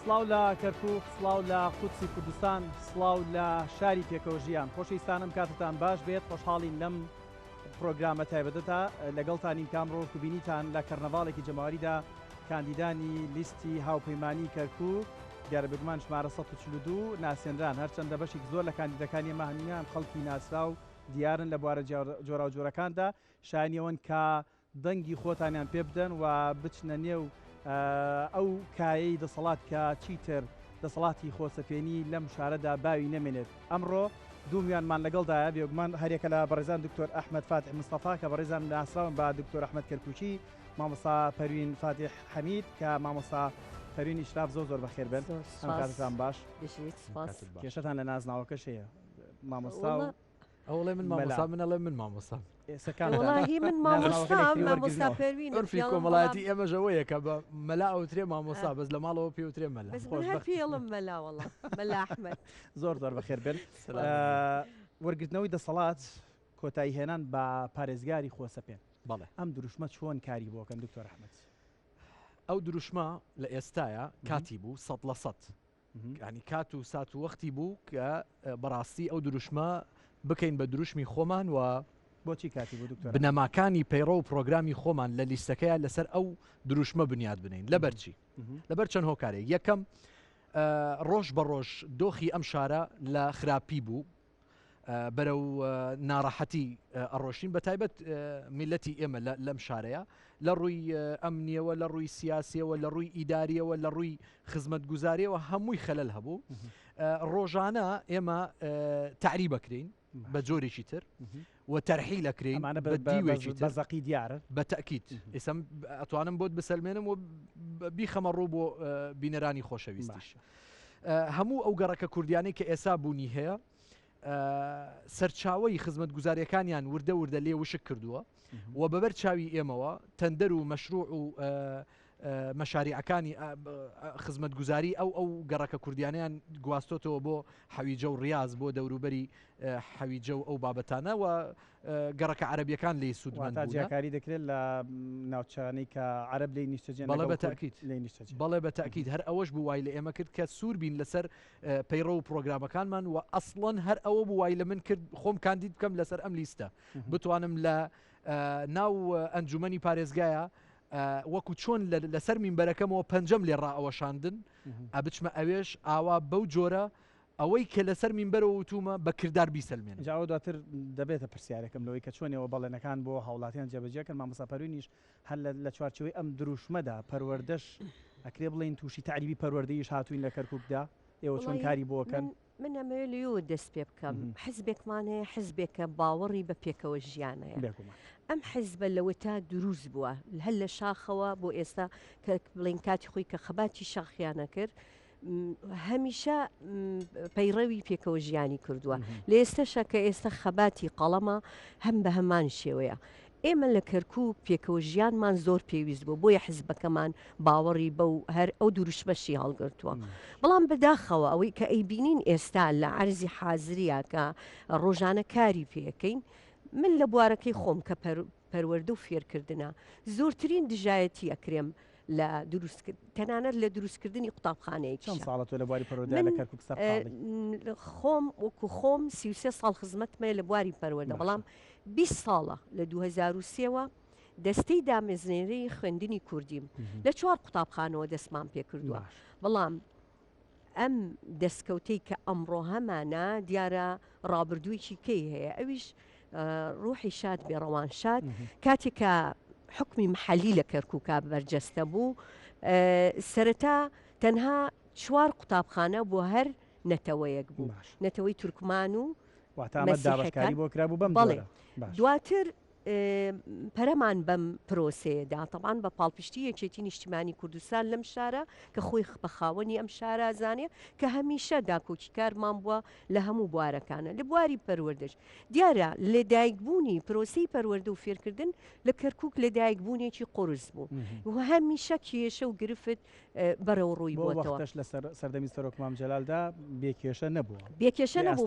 سڵاو لە کەرکووک، سڵاو لە قودسی کوردستان، سڵاو لە شاری پێکەوەژیان. خۆشەویستانم کاتتان باش بێت، خۆشحاڵین لەم پرۆگرامە تایبەتە لەگەڵتانی کامڕۆ کوبینیتان لە کەرنەڤاڵێکی جەماوەریدا کاندیدانی لیستی هاوپەیمانی کەرکووک دیارە بگومان ژمارە 142 ناسێنران، هەرچەندە بەشێک زۆر لە کاندیدەکانی ئێمە هەموویان خەڵکی ناسرا و دیارن لە بوارە جۆرا و جۆرەکاندا، شایەنیەوەن کە دەنگی خۆتانیان پێ بدەن و بچنە نێو ئەو کایەی دەسەڵات کە چیتر دەسەڵاتی خۆسەپێنی لەم شارەدا باوی نەمێنێت. ئەمڕۆ دوومیانمان لەگەڵدایە بێگومان هەرێکە لە بەڕێزان دکتۆر ئەحمەد فاتح مستەفا کە بەڕێزان ناسراون بە دکتۆر ئەحمەد کەرکووکی، مامۆستا پەروین فاتح حەمید کە مامۆستا پەروین ئیشراف زۆر بەخێر بن. ئەم کاتتان باش، کێشەتان لە نازناوەکەش هەیە مامۆستا و ئەوڵێ من مامۆستا منەڵێ من مامۆستا والله من مامۆستا مامۆستا پەروین عرفی کۆمەڵایەتی ئێمەژەوەیە کە بە مەلا ئەوترێ مامۆستا بەس لە ماڵەوە پێوترێ مەلا. بەس من هەر پێڵم مەلا وەڵڵا مەلا ئەحمەد. زۆر بەخێر بن. وەرگرتنەوەی دەسەڵات کۆتایی هێنان بە پارێزگاری خۆسەپێن. بەڵێ ئەم دروشمە چۆن کاری بۆکەن دکتۆر ئەحمەد؟ ئەو دروشمە لە ئێستاە کاتی بوو 100%. ینی کات و سات و وەختی بوو کە بەڕاستی ئەو دروشمە بکەین بە دروشمی خۆمان و بۆچی کاتی بوو دکتۆر؟ بنەماکانی پەیڕۆ و پرۆگرامی خۆمان لە لیستەکەیە لەسەر ئەو دروشمە بنیاد بنین. لەبەرچی لەبەر چەند هۆکارێک یەکەم ڕۆژ بە ڕۆژ دۆخی ئەم شارە لە خراپی بوو بەرەو ناڕەحەتی ئەڕۆشین بە تایبەت میلەتی ئێمە لەم شارەیە لە ڕووی ئەمنیەوە، لە ڕووی سیاسیەوە، لە ڕووی ئیداریەوە، لە ڕووی خزمەتگوزاریەوە هەمووی خەلەل هەبوو. ڕۆژانە ئێمە تعری بکرین بە جۆرێکی تر و تەرحیل ئەکرین بە دیوێکی تر بەزەقی دیارە بە تەکید. ئێسم ئەتوانم بۆت بسەلمێنم و بیخەمە ڕوو بۆ بینەرانی خۆشەویستیش. هەموو ئەو گەڕەکە کوردیانەی کە ئێسا بوونی هەیە سەرچاوەی خزمەتگوزاریەکانیان وردە لێ وشک کردووە و بەبەر چاوی ئێمەوە تەندەر و مەشروع و مەشاریعەکانی خزمەتگوزاری ئەو گەڕەکە کوردیانیان گواستۆتەوە بۆ حەویجە و ڕیاز بۆ دەوروبەری حەویجە و ئەو بابەتانە و گەڕەکە عەرەبیەکان لێی سوودمەند بوون. جیاکاری دەکرێت لە ناوچانەی کە عەرەب لێی نیشتەجێن. بەڵێ بە تەکید هەر ئەوەش بوو وای لە ئێمە کرد کە سوور بین لەسەر پەیڕۆ و پرۆگرامەکانمان و ئەسڵەن هەر ئەوە بوو وای لە من کرد خۆم کاندید بکەم لەسەر ئەم لیستە بتوانم لە ناو ئەنجومەنی پارێزگایە وەکو چۆن لەسەر مینبەرەکەمەوە پەنجەم لێ ڕائەوەشاندن ئەبچمە ئەوێش ئاوا بەو جۆرە ئەوەی کە لەسەر مینبەرەوە وتومە بە کردار بیسەلمێنن. جاوە دواتر دەبێتە پرسیارەکەم لەوەی کە چۆنەوە بەڵێنەکان بۆ هاوڵاتیان جێبەجێکردن. مامۆستا پەروینیش هەر لە چوارچەوەی ئەم دروشمەدا پەروەردەش ئەکرێ بڵێن تووشی تعریبی پەروەردەیش هاتووین لە کەرکووکدا، ئێوە چۆن کاری بۆکەن؟ من ئەمەوێ لەوە دەست پێ بکەم. حزبێکمان هەیە، حزبێکە باوەڕی بە پێکەوە ژیانەیە. ئەم حزبە لەوە تا دروست بووە هەل لە شاخەوە بۆ ئێستا کە بڵین کاتی خۆی کە خەباتی شاخیانە کرد هەمیشە پەیڕەوی پێکەوە ژیانی کردووە. لە ئێستاشە کە ئێستا خەباتی قەڵەمە هەم بە هەمان شێوەیە. ئێمە لە کەرکووک پێکەوە ژیانمان زۆر پێویست بوو، بۆیە حزبەکەمان باوەڕی بەو هەر ئەو دروشمەشی هەڵگرتووە. بەڵام بەداخەوە ئەوەی کە ئەیبینین ئێستا لە عەرزی حازریە کە ڕۆژانە کاری پێەکەین، من لە بوارەکەی خۆم کە پەروەردە و فێرکردنە زۆرترین دژایەتی ئەکرێم لە تەنانەت لە دروستکردنی قوتابخانەیەکی. چەند ساڵە تۆ لە بواری پەروەردە لە کەرکووک سەرقاڵی؟ خۆم وەکو خۆم 33 ساڵ خزمەتمە لە بواری پەروەردە، بەڵام 20 ساڵە لە 2003ەوە دەستەی دامەزرێنەری خوێندنی کوردیم لە 4 قوتابخانەوە دەستمان پێ کردووە. بەڵام ئەم دەستکەوتەی کە ئەمڕۆ هەمانە دیارە ڕابردوویی کەی هەیە، ئەویش ڕوحی شاد بێڕەوان شاد کاتێکە حکمی محەلی لە کەرکووکا بەرجەستە بوو. سەرەتا تەنها 4 قوتابخانە بۆ هەر نەتەوەیەک بوو، نەتەوەی تورکمان و دابەشکاری بۆ کرا بوو. بەڵێ دواتر پەرەمان بەم پرۆسەیەدا تەبان بە پاڵپشتی یەکێتی نیشتیمانی کوردستان لەم شارە کە خۆی بەخاوەنی ئەم شارە زانێ کە هەمیشە داکۆکی کارمان بووە لە هەموو بوارەکانە. لە بواری پەروەردەش دیارە لەدایکبوونی پرۆسەی پەروەردە و فێرکردن لە کەرکووک لەدایکبوونێکی قورس بوو و هەمیشە کێشە و گرفت بەرەو ڕووی بووەوە. لە سەردەمی سەرۆک مام جەلالدا بێکێشە نەبووە، بێکێشە نەبوو،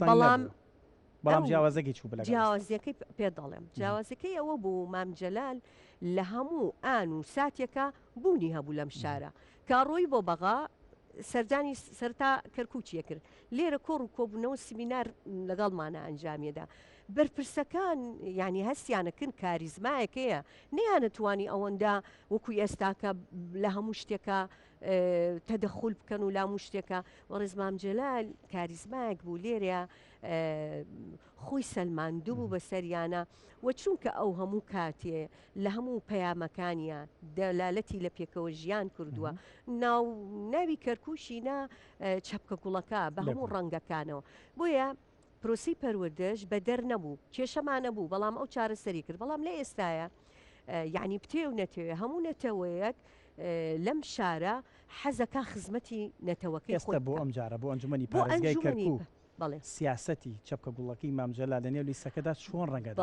بەڵام جیاوازەکی چوو بڵێ جیاوازەکەی پێ دەڵێم جیاوازەکەی ئەوە بوو مام جەلال لە هەموو ئان و ساتێکە بوونی هەبوو لەم شارە کاڕۆی بۆ بەغا سەردانی سەرتا کەرکوچیە کرد لێرە کۆڕ و کۆبوونەوە سیمینار لەگەڵمانە ئەنجامێدا بەرپرسەکان ینی هەستیانەکن کاریزمایەکەیە نەیانەتوانی ئەوەندا وەکوی ئێستاکە لە هەموو شتێکە تەدەخول بکەن و لا هەموو شتێکە وەڕێزمام جەلال کاریزمایەک بوو لێرە خۆی سەلماندوو بوو بە سەریانە و چونکە ئەو هەموو کاتێ لە هەموو پەیامەکانیە دەلالەتی لە پێکەوە ژیان کردووە ناوی کەرکوشینا چەپکە گوڵەکە بە هەموو ڕەنگەکانەوە بۆیە پرۆسی پەروەردەش بە دەر نەبوو کێشەمانە بوو بەڵام ئەو چارەسەری کرد بەڵام لە ئێستاە یعنی پتێ و نەتەوێ هەموو نەتەوەیەک لەم شارە حەزەکە خزمەتی نەتەوەکەی ئێستا بۆ ئەم جارە بۆ ئەنجومەنی پارێزگای کەرکووک سیاسەتی چەپکە گوڵەکەی مامجەلا لە نێو لیستەکەدا چۆن ڕەنگەدا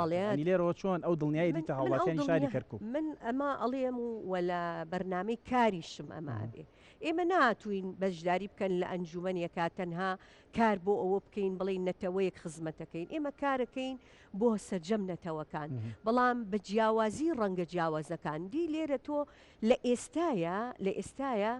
لێرەوە چۆن ئەو دڵنیایی دیتە هاوڵاتیانی شاری کەرکووک من ئەمە ئەڵێم و لە بەرنامەی کاریشم ئەمە بێ ئێمە ناتوین بەشداری بکەن لە ئەنجومەنیەکە تەنها کار بۆ ئەوە بکەین بڵین نەتەوەیەک خزمەتەکەین ئێمە کارەکەین بۆ سەرجەم نەتەوەکان بەڵام بە جیاوازی ڕەنگە جیاوازەکان دی لێرە تۆ لە ئێستاە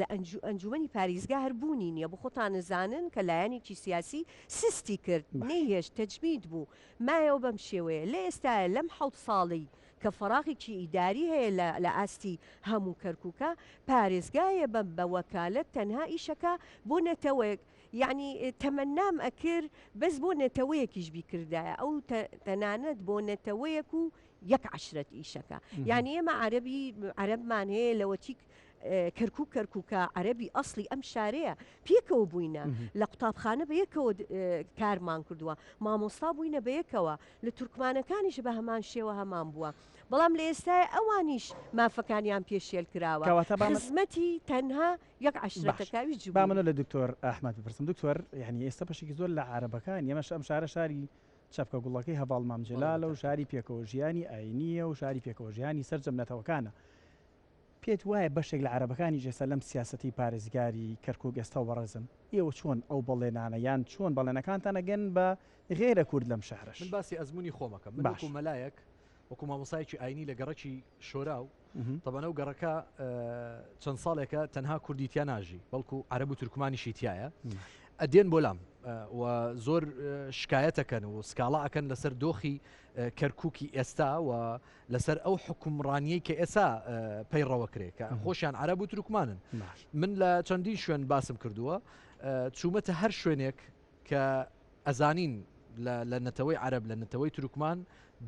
لە ئەنجومەنی پاریزگا هەربوونی نییە بۆ خۆتان نزانن کە لایەنێکی سیاسی سستی کرد نەیهێش تەجمید بوو مایەوە بەم شێوەیە لە ئێستاە لەم حەوت ساڵی کە فەراغێکی ئیداری هەیە لە ئاستی هەموو کەرکووکە پارێزگایە بە وەکالەت تەنها ئیشەکە بۆ نەتەوەیەک یعنی تەمەنام ئەکرد بەس بۆ نەتەوەیەکیش بیکردایە ئەو تەنانەت بۆ نەتەوەیەک و یەک عشرەت ئیشەکە یعنی ئێمە عەرەبمان هەیە لەوەتی کەرکووکە عەرەبی ئەسڵی ئەم شارەیە پێکەوە بووینە لە قوتابخانە بە یەکەوە کارمان کردووە مامۆستا بووینە بە یەکەوە لە تورکمانەکانیش بە هەمان شێوە هەمان بووە بەڵام لە ئێستای ئەوانیش مافەکانیان پێشێل کراوە خزمەتی تەنها یەک عشرەتەکاوی جوبا با منە لە دکتۆر ئەحمەد بپرسم دکتۆر یعنی ئێستا بەشێکی زۆر لە عەرەبەکان ئێمەش ئەم شارە شاری چەپکە گوڵەکەی هەڤاڵ مامجەلالە و شاری پێکەوە ژیانی ئاینیە و شاری پێکەوە ژیانی سەرجەم نەتەوەکانە پێت وایە بەشێک لە عەرەبەکانی جێسە لەم سیاسەتی پارێزگاری کەرکووک ئێستا بەڕێزم ئێوە چۆن ئەو بەڵێنانە یان چۆن بەڵێنەکانتان ئەگەن بە غێرە کورد لەم شارەش من باسی ئەزمموی خۆمەکەم من وەکو مەلایەک وەکو مامۆسایەکی ئاینی لە گەڕەکی شۆرا و تەبەنە و گەڕەکە چەند ساڵێکە تەنها کوردیتیان ناژی بەڵکو عەرەب و تورکمانیشی تایە ئەدێن بۆ لام و زۆر شکایەتەکەن و سکاڵاکەن لەسەر دۆخی کەرکووکی ئێستا و لەسەر ئەو حکومڕانیەی کە ئێستا پەیڕەوە کرێ کە خۆشیان عەرەب و تورکمانن من لە چەندین شوێن باسم کردووە چوومەتە هەر شوێنێک کە ئەزانین لە نەتەوەی عەرەب لە نەتەوەی تورکمان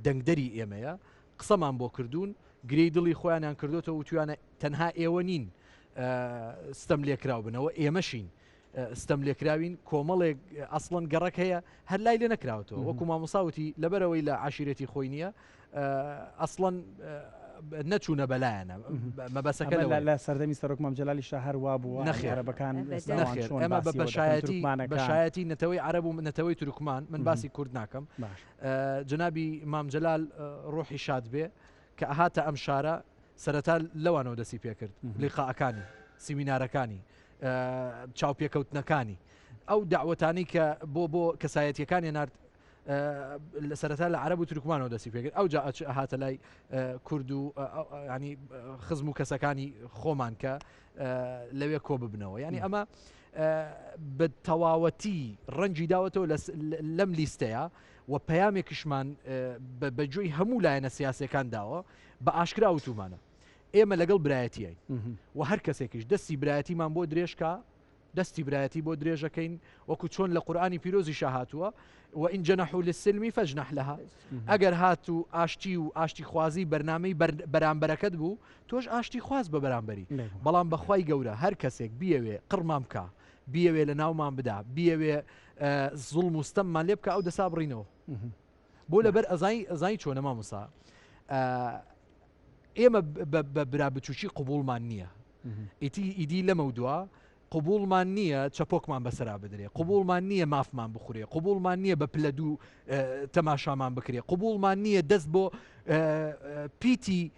دەنگدەری ئێمەیە قسەمان بۆ کردوون گرەی دڵی خۆیانیان کردوتەوە و توانە تەنها ئێوە نین ستەم لێکراو بنەوە ئێمەشین ستەم لێکراوین کۆمەڵێک ئەسڵەن گەڕک هەیە هەر لای لێ نەکراوەوە وەکو مامۆساوتی لەبەرەوەی لە عاشیرەتی خۆی نییە ئەسڵەن نەچوونە بەلایەنە مەبەسەکە لە سەردەمی سەرۆک مامجەلالی شاهر وا بووە عەرەبەکان ئەمە بەشایەتی نەتەوەی عەرەب و نەتەوەی تورکمان من باسی کورد ناکەم جنابی مامجەلال ڕۆحی شاد بێ کە ئەهاتە ئەم شارە سەرەتا لەوانەوە دەسی پێ کرد لیقاءەکانی سیمینارەکانی چاوپێکەوتنەکانی ئەو داوەتانی کە بۆ کەسایەتیەکانی نرد سەرەتا لە عەرەب و تورکمانەوە دەسی پێکرد ئەو جا هاتە لای کورد و ینی خزم و کەسەکانی خۆمان کە لەوێ کۆ ببنەوە ینی ئەمە بە تەواوەتی ڕەنجی داوەتەوە لەم لیستەیە و پەیامێکیشمان بەگوێی هەموو لایەنە سیاسەکان داوە بە ئاشکرا وتومانە ئێمە لەگەڵ برایەتیین و هەر کەسێکیش دەستی برایەتیمان بۆ درێژکە دەستی برایەتی بۆ درێژەکەین وەکو چۆن لە قورئانی پیرۆزی شاهاتووە و ئین جەنەحوا للسلمی فەجنەح لەها ئەگەر هاتو ئاشتی و ئاشتی خوازی بەرنامەی بەرامبەرەکەت بوو تۆش ئاشتی خواز بە بەرامبەری بەڵام بەخوای گەورە هەر کەسێک بیەوێ قڕمان بکە بیەوێ لە ناومان بدا بیەوێ زوڵم و ستەممان لێ بکە ئەو دەسا بڕینەوە بۆ لەبەر ئەزای چۆنە مامۆسا ئێمە بە برابچووکی قوبوڵمان نییە ئیدی لەمە دووە قوبوڵمان نییە چەپۆکمان بەسەرا بدرێ قوبوڵمان نییە مافمان بخورێ قوبوڵمان نییە بە پلە دوو تەماشامان بکرێ قوبوڵمان نییە دەست بۆ پیتی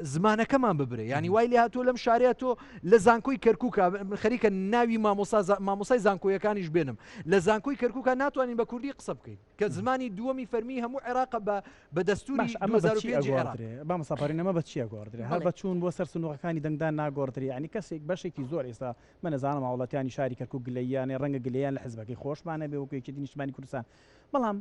زمانەکەمان ببرێ ینی وای لێ هاتووە لەم شارەیە تۆ لە زانکۆی کەرکووکە خەریکە ناوی مامۆسای زانکۆیەکانیش بێنم لە زانکۆی کەرکووکە ناتوانین بە کوردی قسە بکەین کە زمانی دووەمی فەرمی هەموو عێراق بە دەستوری بامەساپارینەمە بە چیە گۆڕدرێ هەر بە چوون بۆ سەر سنووقەکانی دەنگدان ناگۆڕدرێ ینی کەسێک بەشێکی زۆر ئێستا من نەزانم هاوڵاتیانی شاری کەرکووک گلەییانێ ڕەنگە گلەیان لە حزبەکەی خۆشمانە بێ وەکوێکی نیشتمانی کوردستان بەڵام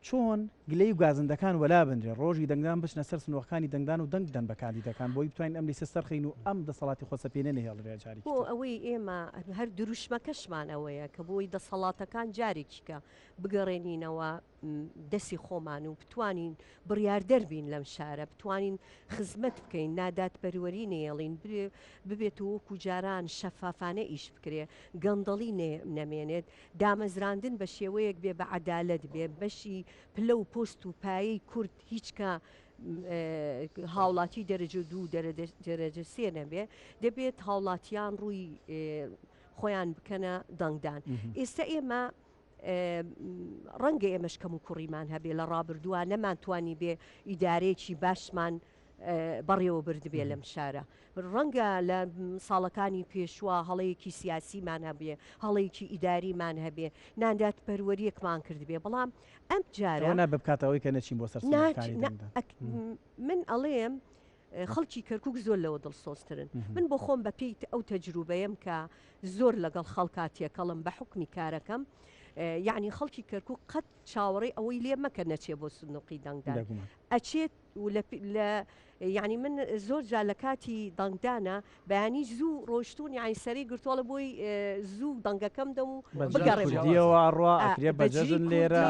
چۆن گلەی و گازندەکان وەلا بنرێ ڕۆژی دەنگدان بچنە سەر سنووقەکانی دەنگدان و دەنگدەن بە کاندیدەکان بۆی بتوانین ئەم لیستە سەرخین و ئەم دەسەڵاتی خۆسەپێنە هێڵرێ جاری بۆ ئەوەی ئێمە هەر دروشمەکەشمان ئەوەیە کە بۆی دەسەڵاتەکان جارێکیکە بگەڕێنینەوە دەستی خۆمان و بتوانین بڕیار دەربین لەم شارە بتوانین خزمەت بکەین نادات پەروەری نێڵین ببێت و وەکو جاران شەفافانە ئیش بکرێ گەندەڵی نەمێنێت دامەزراندن بە شێوەیەک بێ بە عەدالەت بێ بەشی پلە و پۆست و پایەی کورد هیچکە هاوڵاتی دەرەجە دوو دەرەجە سێ نەبێ دەبێت هاوڵاتیان ڕووی خۆیان بکەنە دەنگدان ئێستا ئێمە ڕەنگە ئێمەش کەم و کوڕیمان هەبێ لە ڕابردووە نەمانتوانی بێ ئیدارەیەکی باشمان بەڕێوە بردبێ لەم شارە ڕەنگە لە ساڵەکانی پێشوە هەڵەیەکی سیاسیمان هەبێ هەڵەیەکی ئیداریمان هەبێ ناندات پەروەریەکمان کردبێ بەڵام ئەم جارە بکاتەوەی کە نەچین بۆ سەر من ئەڵێم خەڵکی کەرکووک زۆر لەوە دڵسۆزترن من بۆ خۆم بە پێی ئەو تەجروبەیەم کە زۆر لەگەڵ خەڵکا تێکەڵم بە حکمی کارەکەم یعنی خەڵکی کەرکووک قەت چاوەڕێی ئەوەی لێ مەکە نەچێ بۆ سنووقی دەنگدان ئەچێت لە یعنی من زۆر جا لە کاتی دەنگدانە بەیانی زوو ڕۆشتون یعنی سەری گرتووەڵە بۆی زوو دەنگەکەم دەم و بەجەژن لێرە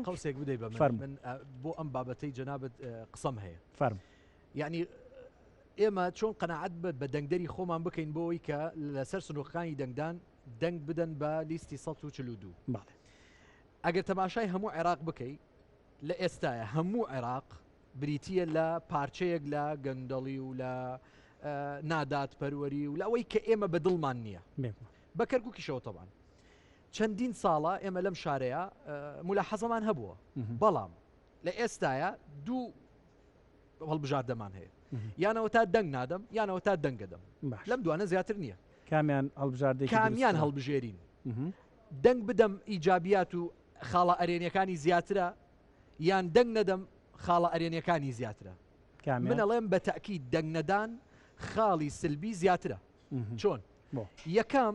قوسێک بدەی بە من بۆ ئەم بابەتەی جەنابەت قسەم هەیە فەرم یعنی ئێمە چۆن قەناعەت بە دەنگدەری خۆمان بکەین بۆەوەی کە لەسەر سنووقەکانی دەنگدان دەنگ بدەن بە لیستی 142 ئەگەر تەماشای هەموو عێراق بکەی لە ئێستاە هەموو عێراق بریتیە لە پارچەیەک لە گەندەڵی و لە نادات پەروەری و لە ئەوەی کە ئێمە بە دڵمان نییە بە کەرکووکیشەوە تەبان چەندین ساڵە ئێمە لەم شارەیە مولاحەزەمان هەبووە بەڵام لە ئێستاە دوو هەڵبژاردەمان هەیە یانەوە تا دەنگ نادەم یانەوە تا دەنگەدەم لەم دوانە زیاتر نییە کامیان هەڵبژێرین دەنگ بدەم ئیجابیات و خاڵە ئەرێنیەکانی زیاترە یان دەنگ نەدەم خاڵە ئەرێنیەکانی زیاترە من ئەڵێم بە تەئکید دەنگ نەدان خاڵی سلبی زیاترە چۆن یەکەم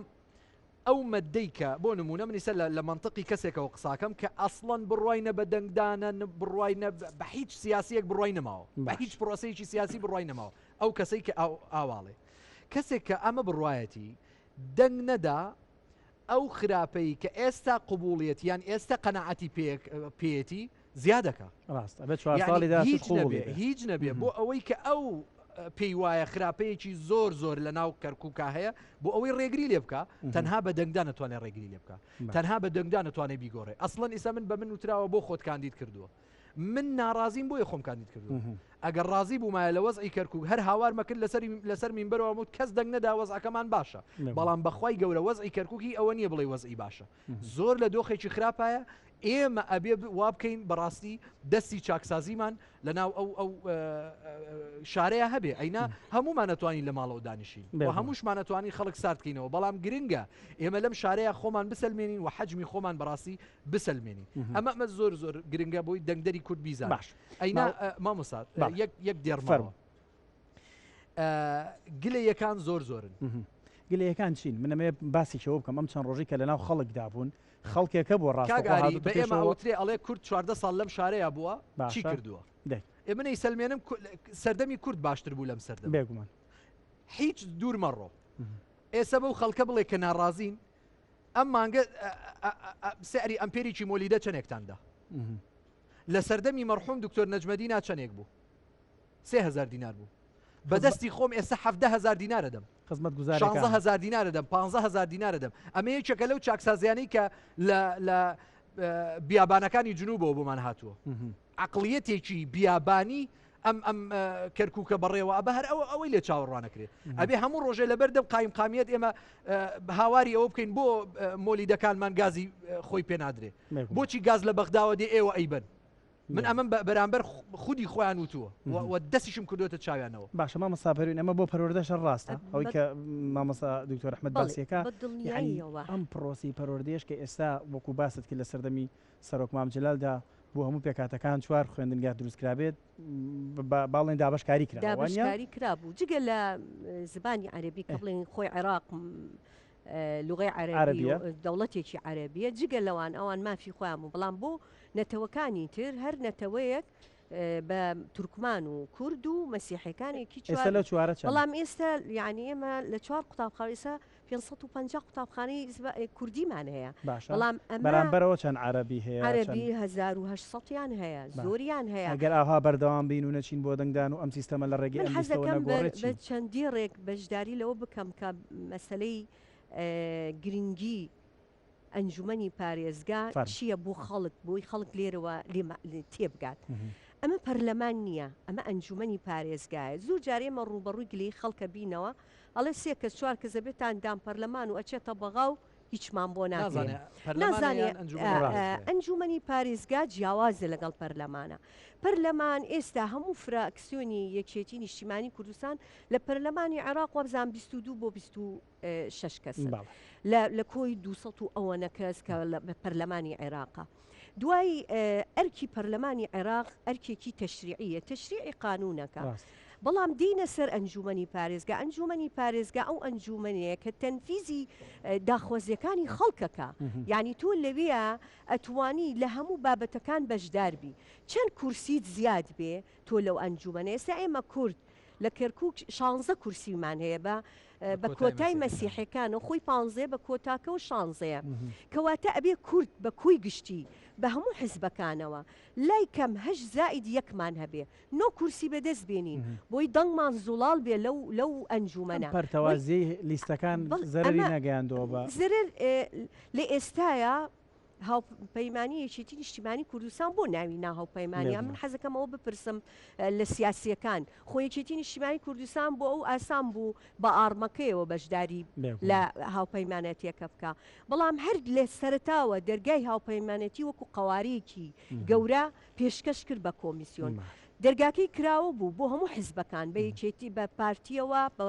ئەو مەدەی کە بۆ نمونە منیسە لە منطقی کەسێکەوە قساکەم کە ئەسڵەن بڕواینە بە دەنگدانە بڕواینە بە هیچ سیاسیەک بڕوای نەماوە بە هیچ پرۆسەیەکی سیاسی بڕوای نەماوە ئەو کەسەی کە ئاواڵێ کەسێک کە ئەمە بڕوایەتی دەنگ نەدا ئەو خراپەی کە ئێستا قبوڵیەت یان ئێستا قەناعەتی پێیەتی زیادەکە هیچ نەبێ بۆ ئەوەی کە ئەو پێی وایە خراپەیەکی زۆر زۆر لە ناو کەرکووکە هەیە بۆ ئەوەی ڕێگری لێ بکە تەنها بە دەنگدان نتوانێت ڕێگری لێ بکە تەنها بە دەنگدان نتوانێت بیگۆڕێ ئەسڵەن ئێستا من بە من وتراوە بۆ خۆت کاندید کردووە من ناڕازیم بۆیە خۆم کاندید کردووە ئەگەر ڕازی بوومایە لە وەزعی کەرکووک هەر هاوارمەکرد لەسەر مینبەرەوە وت کەس دەنگ نەدا وەزعەکەمان باشە بەڵام بەخوای گەورە وەزعی کەرکووکی ئەوە نییە بڵێ وەزعی باشە زۆر لە دۆخێکی خراپایە ئێمە ئەبێ وا بکەین بەڕاستی دەستی چاکسازیمان لە ناو ئەو شارەیە هەبێ ئەینا هەمومان نەتوانین لە ماڵەوە دانیشین و هەمووشمان نەتوانین خەڵک ساردکەینەوە بەڵام گرنگە ئێمە لەم شارەیە خۆمان بسەلمێنین و حەجمی خۆمان بەڕاستی بسەلمێنین ئەمە زۆر زۆر گرنگە بۆی دەنگدەری کورد بیزان ئەینا مامۆستا یەک دێڕمەوە گلەیەکان زۆر زۆرن گلەیەکان چین منەمێ باسیەوە بکەم ئەم چەند ڕۆژی کە لە ناو خەڵکدا بوون خەڵکێکە بۆ ڕاستگاری بە ئێمە ئەوترێ ئەڵێ کورد 14 ساڵ لەم شارەیە بووە چی کردووە ئێمە سەلمێنم سەردەمی کورد باشتر بوو لەم سەردەم بێگومان هیچ دوور مەڕۆ ئێستا بەو خەڵکە بڵێ کە ناڕازین ئەم مانگە سەری ئەمپێریی مۆلیدە چەندێکتاندا لە سەردەمی مەرحوم دکتۆر نەجمەدینا چەندێک بوو 3000 دینار بوو بەدەستی خۆم ئێستا 17000 دینارە دەم خزمەت گوزارەکان 16000 دینارە دەم 15000 دینارە دەم ئەمە یەکێکە لەو چاکسازیانەی کە لە بیابانەکانی جنوبەوە بۆمان هاتووە عەقڵیەتێکی بیابانی ئەم کەرکووکە بەڕێوە ئەبە هەر ئەوەی لێ چاوەڕوانەکرێت ئەبێ هەموو ڕۆژێ لەبەر دەم قایمقامیەت ئێمە هاواری ئەوە بکەین بۆ مۆلیدەکانمان گازی خۆی پێ نادرێ بۆچی گاز لە بەغداوە دێ ئێوە ئەیبەن من ئەمەم بەرامبەر خودی خۆیان وتووە و دەستیشم کردوێتە چاویانەوە. باشە مامەساپەروین ئەمە بۆ پەروەردەشە ڕاستە ئەوەی کە مامەسا دکتۆر ئەحمەد باسیەکە ئەم پرۆسی پەروەردەیەش کە ئێستا وەکو باست کرد لە سەردەمی سەرۆک مام جەلالدا بۆ هەموو پێکاتەکان چوار خوێندنگار دروستکرابێت باڵێن دابشکاری کرابوو جگە لە زبانی عەربی کە بڵێن خۆی عێراق لغەی عەربی دەوڵەتێکی عەربیە جگە لەوان ئەوان مافی خۆیان و بەڵام بۆ نەتەوەکانی تر هەر نەتەوەیەک بە تورکمان و کورد و مەسیحەکانێکی بەڵام ئێستا یعنی ئێمە لە 4 قوتابخانە 550 قوتابخانەی کوردیمان هەیە بەڵام بەرامبەرەوە چەند عەربی هەیە عەربی 1800یان هەیە زۆریان هەیە ئەگەر ئاها بەردەوام بین و نەچین بۆ دەنگدان و ئەم سیستەمە لە ڕێگەی ئەم حەزەکەم بە چەندی ڕێک بەشداری لەوە بکەم کە مەسەلەی گرنگی ئەنجومەنی پارێزگا چییە بۆ خەڵک بۆی خەڵک لێرەوە تێبگات ئەمە پەرلەمان نییە ئەمە ئەنجومەنی پارێزگایە زوو جارێمە ڕوبەڕووی گلی خەڵکە بینەوە ئەڵێ 3 کەس 4 کەس دەبێتان دام پەرلەمان و ئەچێتە بەغا و هیچمان بۆ نازانێت ئەنجومەنی پارێزگا جیاوازە لەگەڵ پەرلەمانە پەرلەمان ئێستا هەموو فراکسیۆنی یەکێتی نیشتیمانی کوردستان لە پەرلەمانی عێراق وەبزان 22 بۆ 26 کەس لە کۆی 200 و ئەوەنە کەس کە لە پەرلەمانی عێراقا دوای ئەرکی پەرلەمانی عێراق ئەرکێکی تەشریعیە تەشریعی قانونەکە بەڵام دینە سەر ئەنجومەنی پارێزگا ئەنجومەنی پارێزگا ئەو ئەنجومەنەیە کە تەنفیزی داخوازیەکانی خەڵکەکە یعنی تۆ لەوەیە ئەتوانی لە هەموو بابەتەکان بەشداربی چەند کورسیت زیاد بێ تۆ لەو ئەنجومەنە ئێستا ئێمە کورد لە کەرکووک 16 کورسیمان هەیە بە کۆتای مەسیحەکانە خۆی 15 بە کۆتاکە و 16 کەواتە ئەبێ کورد بە کۆی گشتی بە هەموو حیزبەکانەوە لای کەم 8 زائید یەکمان هەبێ 9 کورسی بەدەست بێنین بۆی دەنگمان زوڵال بێ لەو ئەنجومەنە پەرتەوازی لیستەکان زەرری نەگەیاندەوە بە زەرر لە ئێستاە هاوپەیمانی یەکێتی نیشتیمانی کوردستان بۆ ناوی ناهاوپەیمانیان من حەزەکەمەوە بپرسم لە سیاسیەکان خۆ یەکێتی نیشتیمانی کوردستان بۆ ئەو ئاسان بوو بە ئارمەکەیەوە بەشداری لە هاوپەیمانەتیەکە بکە بەڵام هەر لە سەرتاوە دەرگای هاوپەیمانەتی وەکو قەواریەکی گەورە پێشکەش کرد بە کۆمیسیۆن دەرگاکەی کراوە بوو بۆ هەموو حیزبەکان بە یەکێتی بە پارتیەوە بە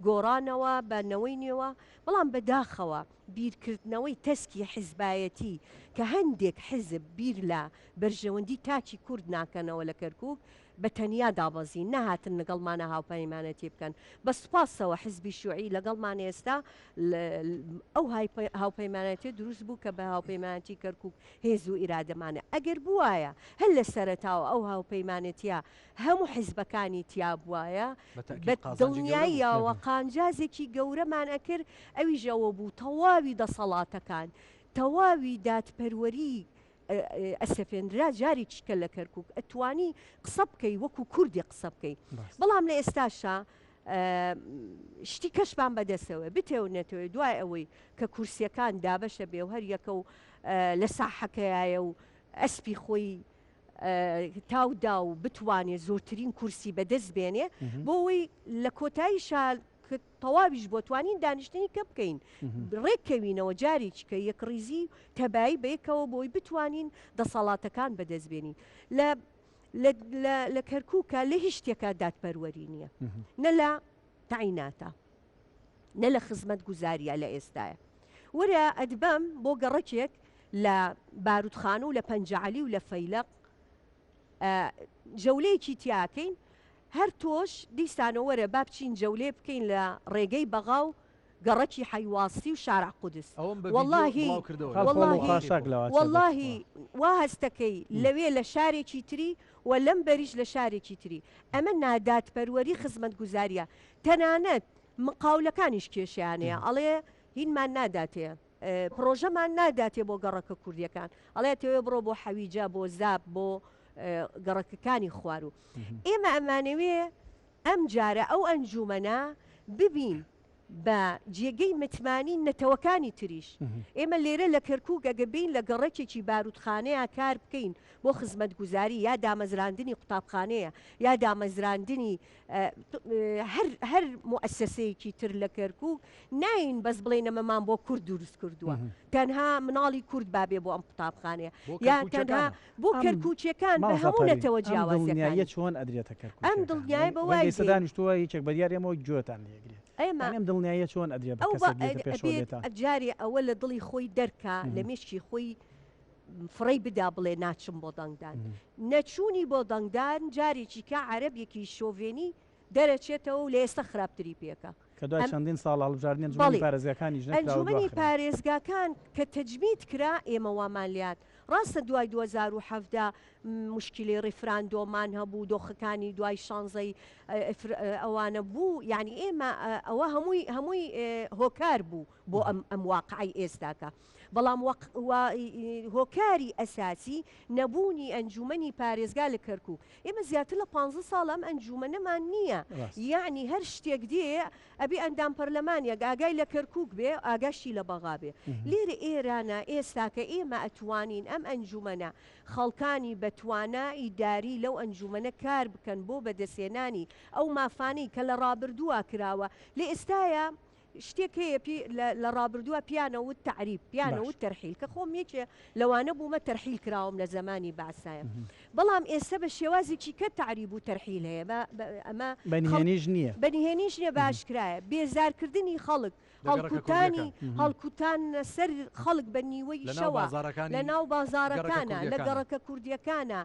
گۆڕانەوە بە نەوەی نوێوە بەڵام بەداخەوە بیرکردنەوەی تەسکی حیزبایەتی کە هەندێک حیزب بیر لە بەرژەوەندی تاکی کورد ناکەنەوە لە کەرکووک بە تەنیا دابەزین نەهاتن لەگەڵمانە هاوپەیمانەتی بکەن بە سوپاسەوە حیزبی شوعی لەگەڵمان ئێستا ئەو هاوپەیمانەتی دروست بوو کە بە هاوپەیمانەتی کەرکووک هێز و ئیرادەمانە ئەگەر بووایە هەر لە سەرەتاوە ئەو هاوپەیمانەتیە هەموو حیزبەکانی تیا بووایە بە دڵنیاییەوە قانجازێکی گەورەمان ئەکرد ئەویژەوە بوو تەواوی دەسەڵاتەکان تەواوی دادپەروەری ئەسەفێنرا جارێکی کە لە کەرکووک ئەتوانی قسە بکەی وەکو کوردی قسە بکەی بەڵام لە ئێستاشا شتی کەشمان بەدەستەوە بتێونێتەوەی دوای ئەوەی کە کورسیەکان دابەشە بێ و هەر یەکە و لە ساحەکەیایە و ئەسپی خۆی تاودا و بتوانێت زۆرترین کورسی بەدەست بێنێ بۆ ئەوەی لە کۆتایی شال کە تەواویش بۆ توانین دانیشتنی کە بکەین ڕێککەوینەوە جارێکی کە یەک ڕیزی تەبایی بەیەکەوە بۆی بتوانین دەسەڵاتەکان بەدەستبێنین لە کەرکووکە لە هیچ شتێکە دادپەروەری نییە نە لە تەعیناتە نە لە خزمەت گوزاریە لە ئێستاە وەرە ئەدبەم بۆ گەڕەکێک لە بارودخانە و لە پەنجەعەلی و لە فەیلەق جەولەیەکی تیاکەین هەر تۆش دیسانە وەرە با بچین جەولێ بکەین لە ڕێگەی بەغا و گەڕەکی حەیواسی و شارع قودس واللهی وا هەستەکەی لەوێ لە شارێکی تری و لەم بەریش لە شارێکی تری ئەمە نادادپەروەری خزمەت گوزاریە تەنانەت مقاولەکانیش کێشیانەیە ئەڵێ هینمان ناداتێ پرۆژەمان ناداتێ بۆ گەڕەکە کوردیەکان ئەڵێ تەوێ بڕۆ بۆ حەویجە بۆ زاب بۆ گەڕەکەکانی خوار و ئێمە ئەمانەوێ ئەم جارە ئەو ئەنجومەنە ببین بە جێگەی متمانی نەتەوەکانی تریش ئێمە لێرە لە کەرکووک ئەگەبین لە گەڕێکێکی بارودخانەیە کار بکەین بۆ خزمەتگوزاری یا دامەزراندنی قوتابخانەیە یا دامەزراندنی هەر مؤسسەیەکی تر لە کەرکووک ناین بەس بڵێنە مەمان بۆ کورد دروست کردووە تەنها مناڵی کورد بابێ بۆ ئەم قوتابخانەیە یا تەنها بۆ کەرکووچەکان بە هەموو نەتەوە جیاوازیەکان چۆن ئەدرێتە کەرکووک ئەم دڵنیای بەوای سەدانیشتووە هیچێک بەدیارێمەوە گوێتان لێگرێت ئەم دڵنیایە چۆن ئەدرێت جارێ ئەوە لە دڵی خۆی دەرکا لە مێشکی خۆی فڕی بدا بڵێ ناچم بۆ دەنگدان نەچوونی بۆ دەنگدان جارێکی کە عەرەبێکی شۆڤێنی دەرەچێتەوە و لە ئێستا خراپتری پێکە کە دوای چەندین ساڵ هەڵبژاردنی ئەنجومەنی پارێزگاکانی ئەنجومەنی پارێزگاکان کە تەجمیت کرا ئێمە وامان لات ڕاستە دوای 2017 مشکلی ڕیفراندۆمان هەبوو دۆخەکانی دوای شانزەی ئەوانە بوو یعنی ئێمە ئەوە هەمووی هۆکار بوو بۆ ئەم واقعی ئێستاکە بەڵام هۆکاری ئەساسی نەبوونی ئەنجومەنی پارێزگا لە کەرکووک ئێمە زیاتر لە 15 ساڵ ئەم ئەنجومەنەمان نییە یعنی هەر شتێک دێ ئەبی ئەندام پەرلەمانیەک ئاگای لە کەرکووک بێ ئاگاشتی لە بەغا بێ لێرە ئێرانە ئێستا کە ئێمە ئەتوانین ئەم ئەنجومەنە خەڵکانی بەتوانە ئیداری لەو ئەنجومەنە کار بکەن بۆ بەدەسێنانی ئەو مافانەی کە لە ڕابردووە کراوە لە ئێستایە شتێک هەیە لە ڕابردووە پیانەوت تعریب پیانەوت تەرحیل کە خۆم یەکێ لەوانە بوومە تەرحیل کراوم لە زمانی باسایە بەڵام ئێستا بە شێوازێکی کە تعریب و تەرحیل هەیە ئەمە بەنهێنیش نییە بەنهێنیش نیە باشکرایە بێزارکردنی خەڵک هەڵکوتان سەر خەڵک بە نیوەی شەوە لە ناو بازارەکانە لە گەڕەکە کوردیەکانە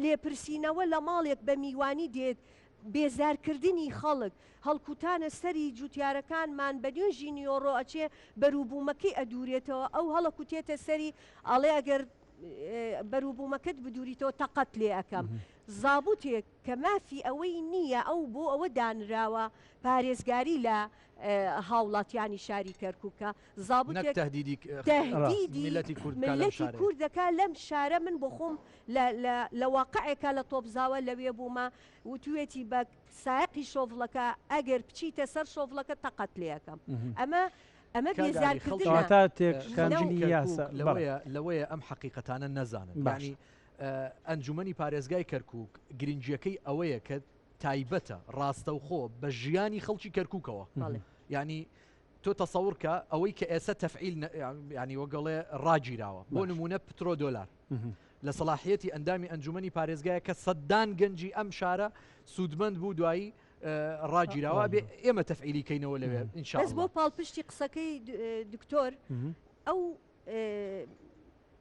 لێپرسینەوە لە ماڵێک بە میوانی دێت بێزارکردنی خەڵک هەڵکوتانە سەری جوتیارەکانمان بە نوێژی نیۆڕۆ ئەچێ بەرووبوومەکەی ئەدورێتەوە ئەو هەڵەکوتێتە سەری ئەڵێ ئەگەر بەرووبوومەکەت بدوریتەوە تەقەت لێ ئەەکەم زابوتێک کە مافی ئەوەی نییە ئەو بۆ ئەوە دانراوە پارێزگاری لە هاوڵاتیانی شاری کەرکووکە زابوتێک تەهدیدی ملەتی کوردەکە لەم شارە من بۆ خۆم لە واقعێکە لە تۆپزاوە لەوێ بوومە وتوێتی بە سایقی شۆڤڵەکە ئەگەر بچیتە سەر شۆڤڵەکە تەقەت لێ ئەەکەم ئەمە بێزارکردنی یاسا لەوەیە ئەم حەقیقەتانە نەزانن باشی ئەنجومەنی پارێزگای کەرکووک گرنگیەکەی ئەوەیە کە تایبەتە ڕاستەوخۆ بە ژیانی خەڵکی کەرکووکەوە ینی تۆ تەسەورکە ئەوەی کە ئێستا تەفعیل ینی وەگەڵێ ڕاگیراوە بۆ نمونە پترۆ دۆلار لە سەلاحیەتی ئەندامی ئەنجومەنی پارێزگایە کە سەدان گەنجی ئەم شارە سوودمەند بوو دوایی ڕاگیراوە بێ ئێمە تەفعیلیکەینەوە لەوێ ئینشاءڵڵا بەس بۆ پاڵپشتی قسەکەی دکتۆر ئەو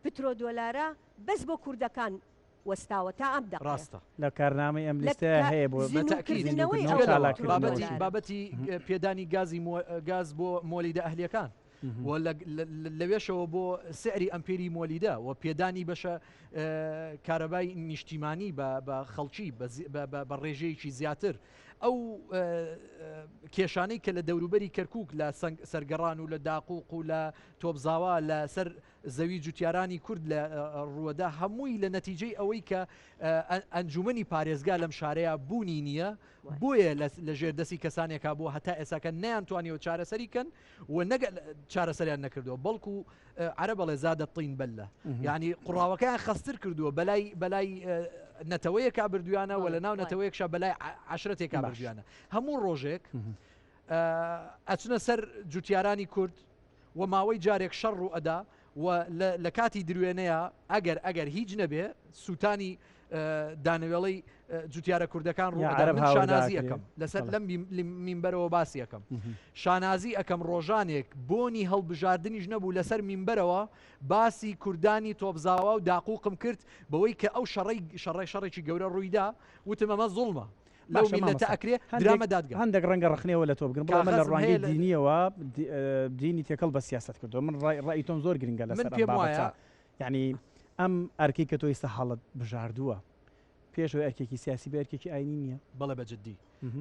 پترۆ دۆلارە بەس بۆ کوردەکان وەستاوە تا ئەم دەقە ڕاستە لە کارنامەی ئەم لیستەیە هەیە بۆ بابەتی پێدانی گاز بۆ مۆلیدە ئەهلیەکان لەوێشەوە بۆ سعری ئەمپێری مۆلیدە و پێدانی بەشە کارەبای نیشتیمانی بە خەڵکی بە ڕێژەیەکی زیاتر ئەو کێشانەی کە لە دەوروبەری کەرکووک لە سەرگەڕان و لە داقوق و لە تۆپزاوا لە سەر زەوی جوتیارانی کورد لە ڕووەدا هەمووی لە نەتیجەی ئەوەی کە ئەنجومەنی پارێزگا لەم شارەیە بوونی نییە بۆیە لە ژێردەسی کەسانێکا بۆ هەتا ئێساکە نەیانتوانیەوە چارەسەریکەن و نەگەل چارەسەریان نەکردووە بەڵکو عەرە بەڵێ زادە طین بەلە یعنی قوڕاوەکەیان خەستر کردووە بەلای نەتەوەیەکا بردویانە و لە ناو نەتەوەیەکشە بەلای عەشرەتێکا بردویانە هەموو ڕۆژێک ئەچونە سەر جوتیارانی کورد و ماوەی جارێک شەڕ و ئەدا و لە کاتی درێنەیە ئەگەر هیچ نەبێ سووتانی دانەوێڵەی جوتیارە کوردەکان ڕوو شانازی ئەەکەم لەسەر لەم مینبەرەوە باسی ئەەکەم شانازی ئەەکەم ڕۆژانێک بۆنی هەڵبژاردنیش نەبوو لەسەر مینبەرەوە باسی کوردانی تۆپزاوا و داقوقم کرد بەوەی کە ئەو شەڕێکی گەورە ڕوویدا وتم ئەمە زوڵمە لەو میلەتە ئەکرێ درامە دادگا هەندێک ڕەنگە ڕخنەوە لە تۆ بگرن بەڵام لە ڕوانگەی دینیەوە دینی تێکەڵ بە سیاست کردو من ڕای تۆم زۆر گرنگە لەسەر بابەتە یعنی ئەم ئەرکەی کە تۆ ئێستا حاڵت بژاردووە پێشەوەی ئەرکێکی سیاسی بە ئەرکێکی ئاینی نییە بەڵێ بەجددی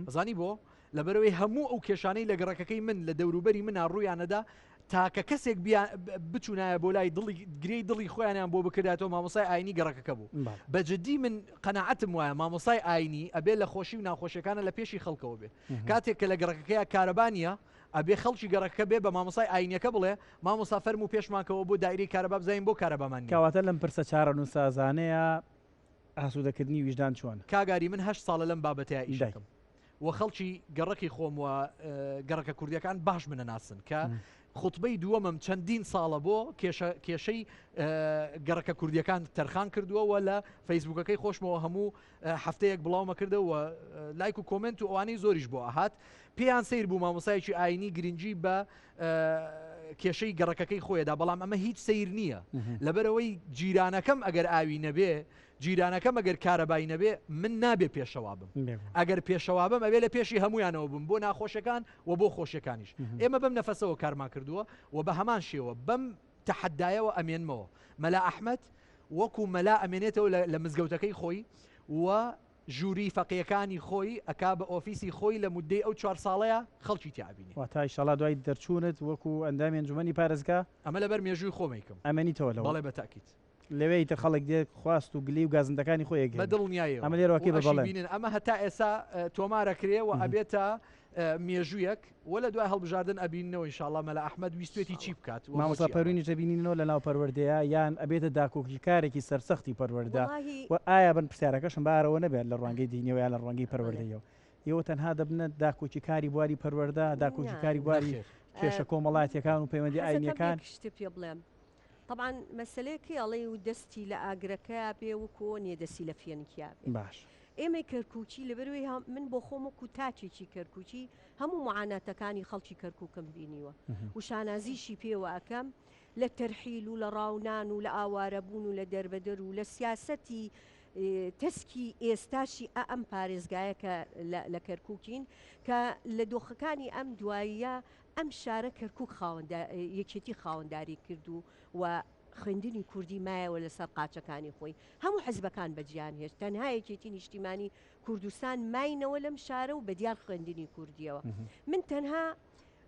بەزانی بۆ لەبەرەوەی هەموو ئەو کێشانەی لە گەڕەکەەکەی من لە دەوروبەری منە ڕوویانەدا تاکە کەسێک بچوونایە بۆ لای گرەی دڵی خۆیانیان بۆ بکردێتەوە مامۆسای ئاینی گەڕەکەەکە بوو بەجددی من قەناعەتم وایە مامۆسای ئاینی ئەبێ لە خۆشی و ناخۆشیەکانە لە پێشی خەڵکەوە بێ کاتێک کە لە گەڕەکەکەیە کارەبانیە ئەبێ خەڵکی گەڕەکە بێ بە مامۆسای ئاینەکە بڵێ مامۆستا فەرموو پێشمانکەوە بۆ دایری کارەبا بزانین بۆ کارەبامان کەواتە لەم پرسە چارە نووسازانەیە ئاسوودەکردنی ویژدان چۆن کاگاری من 8 ساڵە لەم بابەتەیە ئیشەکەم و خەڵکی گەڕەکی خۆم و گەڕەکە کوردیەکان باش منەناسن کە خوتبەی دووەمم چەندین ساڵە بۆ کێشەی گەڕەکە کوردیەکان تەرخان کردووە و لە فەیسبوکەکەی خۆشمەوە هەموو هەفتەیەک بڵاومە کردەوە لایک و کۆمنت و ئەوانەی زۆریش بۆ ئاهات پێیان سیر بوو مامۆسایەکی ئاینی گرنگی بە کێشەی گەڕەکەکەی خۆیدا بەڵام ئەمە هیچ سیر نییە لەبەرەوەی جیرانەکەم ئەگەر ئاوی نەبێ جیرانەکەم ئەگەر کارەبای نەبێ من نابێ پێشەوا بم ئەگەر پێشەوا بم ئەبێ لە پێشی هەمویانەوە بم بۆ ناخۆشەکان و بۆ خۆشیەکانیش ئێمە بەم نەفەسەوە کارمان کردووە و بە هەمان شێوە بەم تەحەدایەوە ئەمێنمەوە مەلا ئەحمەد وەکو مەلا ئەمێنێتەوە لە مزگەوتەکەی خۆی و ژووری فەقیەکانی خۆی ئەکا بە ئۆفیسی خۆی لە مودەی ئەو 4 ساڵەیە خەڵکی تیابینی واتای ئینشاڵا دوای دەرچوونت وەکو ئەندامی ئەنجومەنی پارێزگا ئەمە لەبەر مێژووی خۆمەیکەم ئەمەنیتەوە لەوە بەڵێ بەتاکید لەوەی تر خەڵک دێت خواست و گلی و گازندەکانی خۆی بە دڵنیایەوە ئەمە لێرەوەکەی بەڵێن ئەمە هەتا ئێستا تۆمارەکرێ و ئەبێتە مێژوویەک و لە دوای هەڵبژاردن ئەبینەوە ئینشاءڵڵا مەلا ئەحمەد ویستێتی چی بکات مامۆستا پەروینی دەبینینەوە لە ناو پەروەردەیە یان ئەبێتە داکۆکیکارێکی سەرسەختی پەروەردە و ئایا بن پرسیارەکەشم بارەوە نەبێت لە ڕوانگەی دینەوە یان لە ڕوانگەی پەروەردەیەوە ئێوە تەنها دەبنە داکۆکیکاری بواری پەروەردە داکۆکیکاری بواری کێشە کۆمەڵاتیەکان و پەیوەندی ئاینیەکان شتی پێ بڵێم طبعا مەسلەیەکی ئەڵێ و دەستی لە ئاگرەکە بێ وکۆ نیە دەستی لە فێنکیا بێ باش ئێمە کەرکوچی لەبەروی من بۆ خۆم وەکو تاچێکی کەرکوچی هەموو معاناتەکانی خەڵکی کەرکووکەم بینیوە و شانازیشی پێوە ئەەکەم لە تەرحیل و لە ڕاونان و لە ئاوارەبوون و لە دەربەدەر و لە سیاسەتی تەسکی ئێستاشی ئەم پارێزگایە کە لە کەرکووکین کە لە دۆخەکانی ئەم دواییە ئەم شارە کەرکووک یەکێتی خاوەنداری کردو و خوێندنی کوردی مایەوە لەسەر قاچەکانی خۆی هەموو حزبەکان بەجیان هێشت تەنها یەکێتی نیشتیمانی کوردستان ماینەوە لەم شارە و بەدیار خوێندنی کوردیەوە من تەنها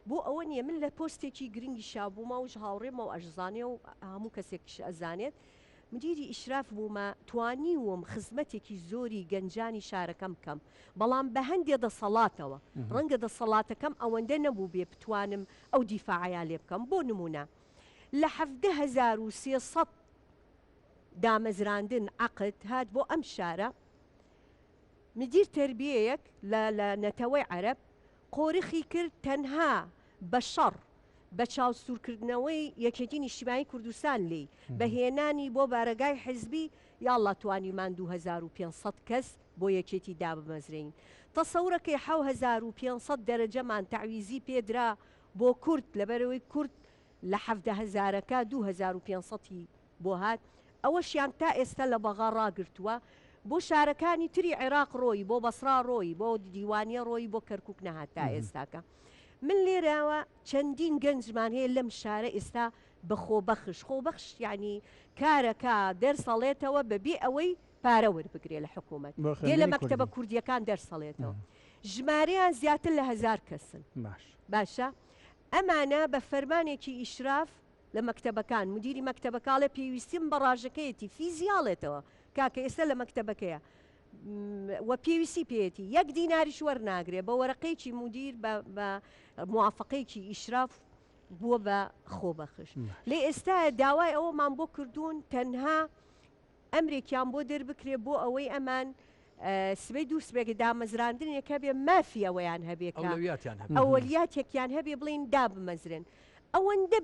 بۆ ئەوە نییە من لە پۆستێکی گرنگی شابوومە وش هاوڕێمە و ئەژزانێ و هەموو کەسێکش ئەزانێت مدیری ئیشراف بوومە توانیوم خزمەتێکی زۆری گەنجانی شارەکەم بکەم بەڵام بە هەندێ دەسەڵاتەوە ڕەنگە دەسەڵاتەکەم ئەوەندە نەبوو بێ بتوانم ئەو دیفاعیان لێ بکەم بۆ نمونە لە 17300 دامەزراندن عقد هات بۆ ئەم شارە مدیر تربیەیەک لە نەتەوەی عەرەب قۆرخی کرد تەنها بە شەڕ بە چاوسورکردنەوەی یەکێتی نیشتیمانی کوردستان لێی بەهێنانی بۆ بارەگای حزبی یاڵڵا توانیمان 2500 کەس بۆ یەکێتی دابمەزرین تەسەورەکەی 7500 دەرەجەمان تەعویزی پێدرا بۆ کورد لەبەرەوەی کورد لە 17000ەکە 2500 بۆ هات ئەوەشیان تا ئێستا لە بەغا ڕاگرتووە بۆ شارەکانی تری عێراق ڕۆی بۆ بەسرا ڕۆی بۆ دیوانیە ڕۆی بۆ کەرکووک نەهات تا ئێستاکە من لێرەوە چەندین گەنجمان هەیە لەم شارە ئێستا بە خۆبەخش یعنی کارەکە دەرسەڵێتەوە بەبێ ئەوەی پارە وەربگرێ لە حکوومەت دێ لە مەکتەبە کوردیەکان دەرسەڵێتەوە ژمارەیان زیاتر لە 1000 کەسن باشە ئەمانە بە فەرمانێکی ئیشراف لە مەکتەبەکان مدیری مەکتەبەکاڵە پێویستیم بە ڕاژەکەیەتی فیزیاڵێتەوە کاکە ئێستا لە مەکتەبەکەیە وە پێویستی پێێتی 1 دیناریش وەرناگرێ بە وەرەقەیەکی مدیر بە موافقەیەکی ئیشراف بووە بە خۆبەخش لێ ئێستا داوای ئەوەمان بۆ کردوون تەنها ئەمریکیان بۆ دەربکرێ بۆ ئەوەی ئەمان سبەی دوو سبێکی دامەزراندنێکە بێ مافی ئەوەیان هەبێکە ئەوەلیاتێکیان هەبێ بڵین دابمەزرن ئەوەندە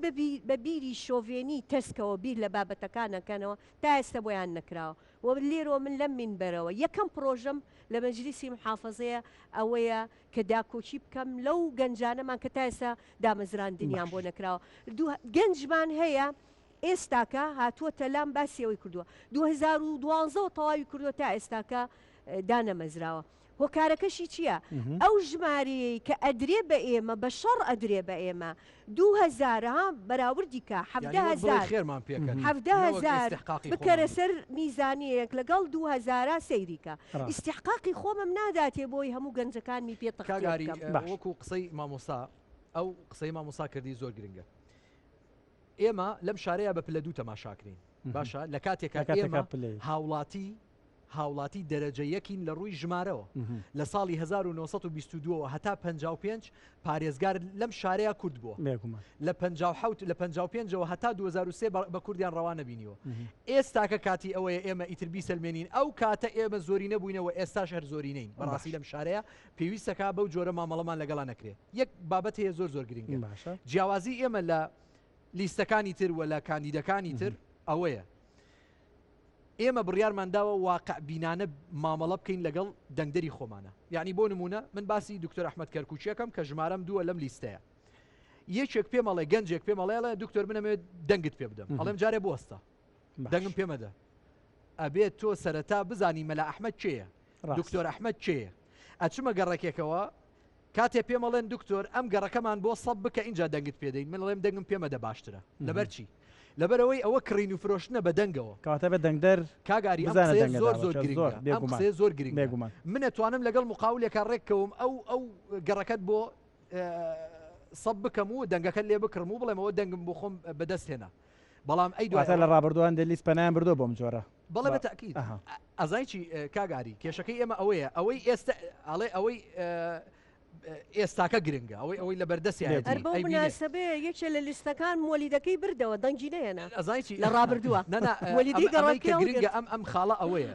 بە بیری شۆڤێنی تەسکەوە بیر لە بابەتەکانەکەنەوە تا ئێستا بۆیان نەکراوە و لێرەوە من لەم منبەرەوە یەکەم پرۆژەم لە مەجلیسی محافەزەیە ئەوەیە کە داکۆچی بکەم لەو گەنجانەمان کە تا ئێستا دامەزراندنیان بۆ نەکراوە گەنجمان هەیە ئێستاکە هاتووەتە لام باسیەوەی کردووە 2012 تەواوی کردووە تا ئێستاکە دانەمەزراوە هۆکارەکەشی چییە؟ ئەو ژمارەیە کە ئەدرێ بە ئێمە بە شەڕ ئەدرێ بە ئێمە 2000 بەراوردی کە 700,000 بکەرە سەر میزانیەک لەگەڵ 2000 سەیریکە ئیستیحقاقی خۆمم ناداتێ بۆی هەموو گەنجەکانمی پێتەقاگاری وەکو قسەی مامۆسا ئەو قسەی مامۆسا کردی زۆر گرنگە ئێمە لەم شارەیە بە پلە دوو تەماشاکرین باشە لە کاتێکە ئێمە هاوڵاتی هاوڵاتی دەرەجە یەکین لە ڕووی ژمارەوە لە ساڵی 1922 هەتا 55 پارێزگار لەم شارەیە کورد بووە لە 55ەوە هەتا 2003 بە کوردیان ڕەوانە بینیوە ئێستاکە کاتی ئەوەیە ئێمە ئیتربی سلمێنین ئەو کاتە ئێمە زۆری نەبووینەوە ئێستاش هەر زۆرینەین بەڕاستی لەم شارەیە پێویستەکە بەو جۆرە مامەڵەمان لەگەڵا نەکرێت یەک بابەت هەیە زۆر گرنگە جیاوازی ئێمە لە لیستەکانی تر و لە کاندیدەکانی تر ئەوەیە ئێمە بڕیارمانداوە واقع بینانە مامەڵە بکەین لەگەڵ دەنگدەری خۆمانە یعنی بۆ نمونە من باسی دکتۆر ئەحمەد کەرکوچیەکەم کە ژمارەم دووە لەم لیستەیە یەکێک پێ مەڵێ گەنجێک پێ مەڵێڵە دکتۆر منەمێت دەنگت پێ بدەم ئەڵێم جارێ بوەستە دەنگم پێمەدە ئەبێت تۆ سەرەتا بزانی مەلا ئەحمەد چێیە دکتۆر ئەحمەد چێیە ئەچمە گەڕێکێکەوە کاتێ پێ مەڵێن دکتۆر ئەم گەڕەکەمان بۆ سەب بکە اینجا دەنگت پێدەین من ئەڵێم دەنگم پێمەدە باشترە لەبەرچی لەبەرەوەی ئەوە کڕین و فرۆشتنە بە دەنگەوە کاتە بە دەنگدەر کاگاری زۆر گرنگە من ئەتوانم لەگەڵ مقاولێکە ڕێککەوم ئەو گەڕەکەت بۆ سەب بکەم و دەنگەکە لێ بکڕم و بڵێم ئەوە دەنگم بۆ خۆم بەدەست هێنا بەڵام ئەی دواتە لە ڕابردووان دەلیست پەنایان بردۆ بۆم جۆرە بەڵێ بەتەکید ئەزایکی کاگاری کێشەکەی ئێمە ئەوەیە ئەوەی ئێستا ئەڵێ ئەوەی ئێستاکە گرنگە ئەوەی لە بەردەستی بۆ مناسبێ یەکێ لە لیستەکان مۆلیدەکەی بردەوە دەنگی نەیەنا لە ڕابردووە گرنگە ئەم خاڵە ئەوەیە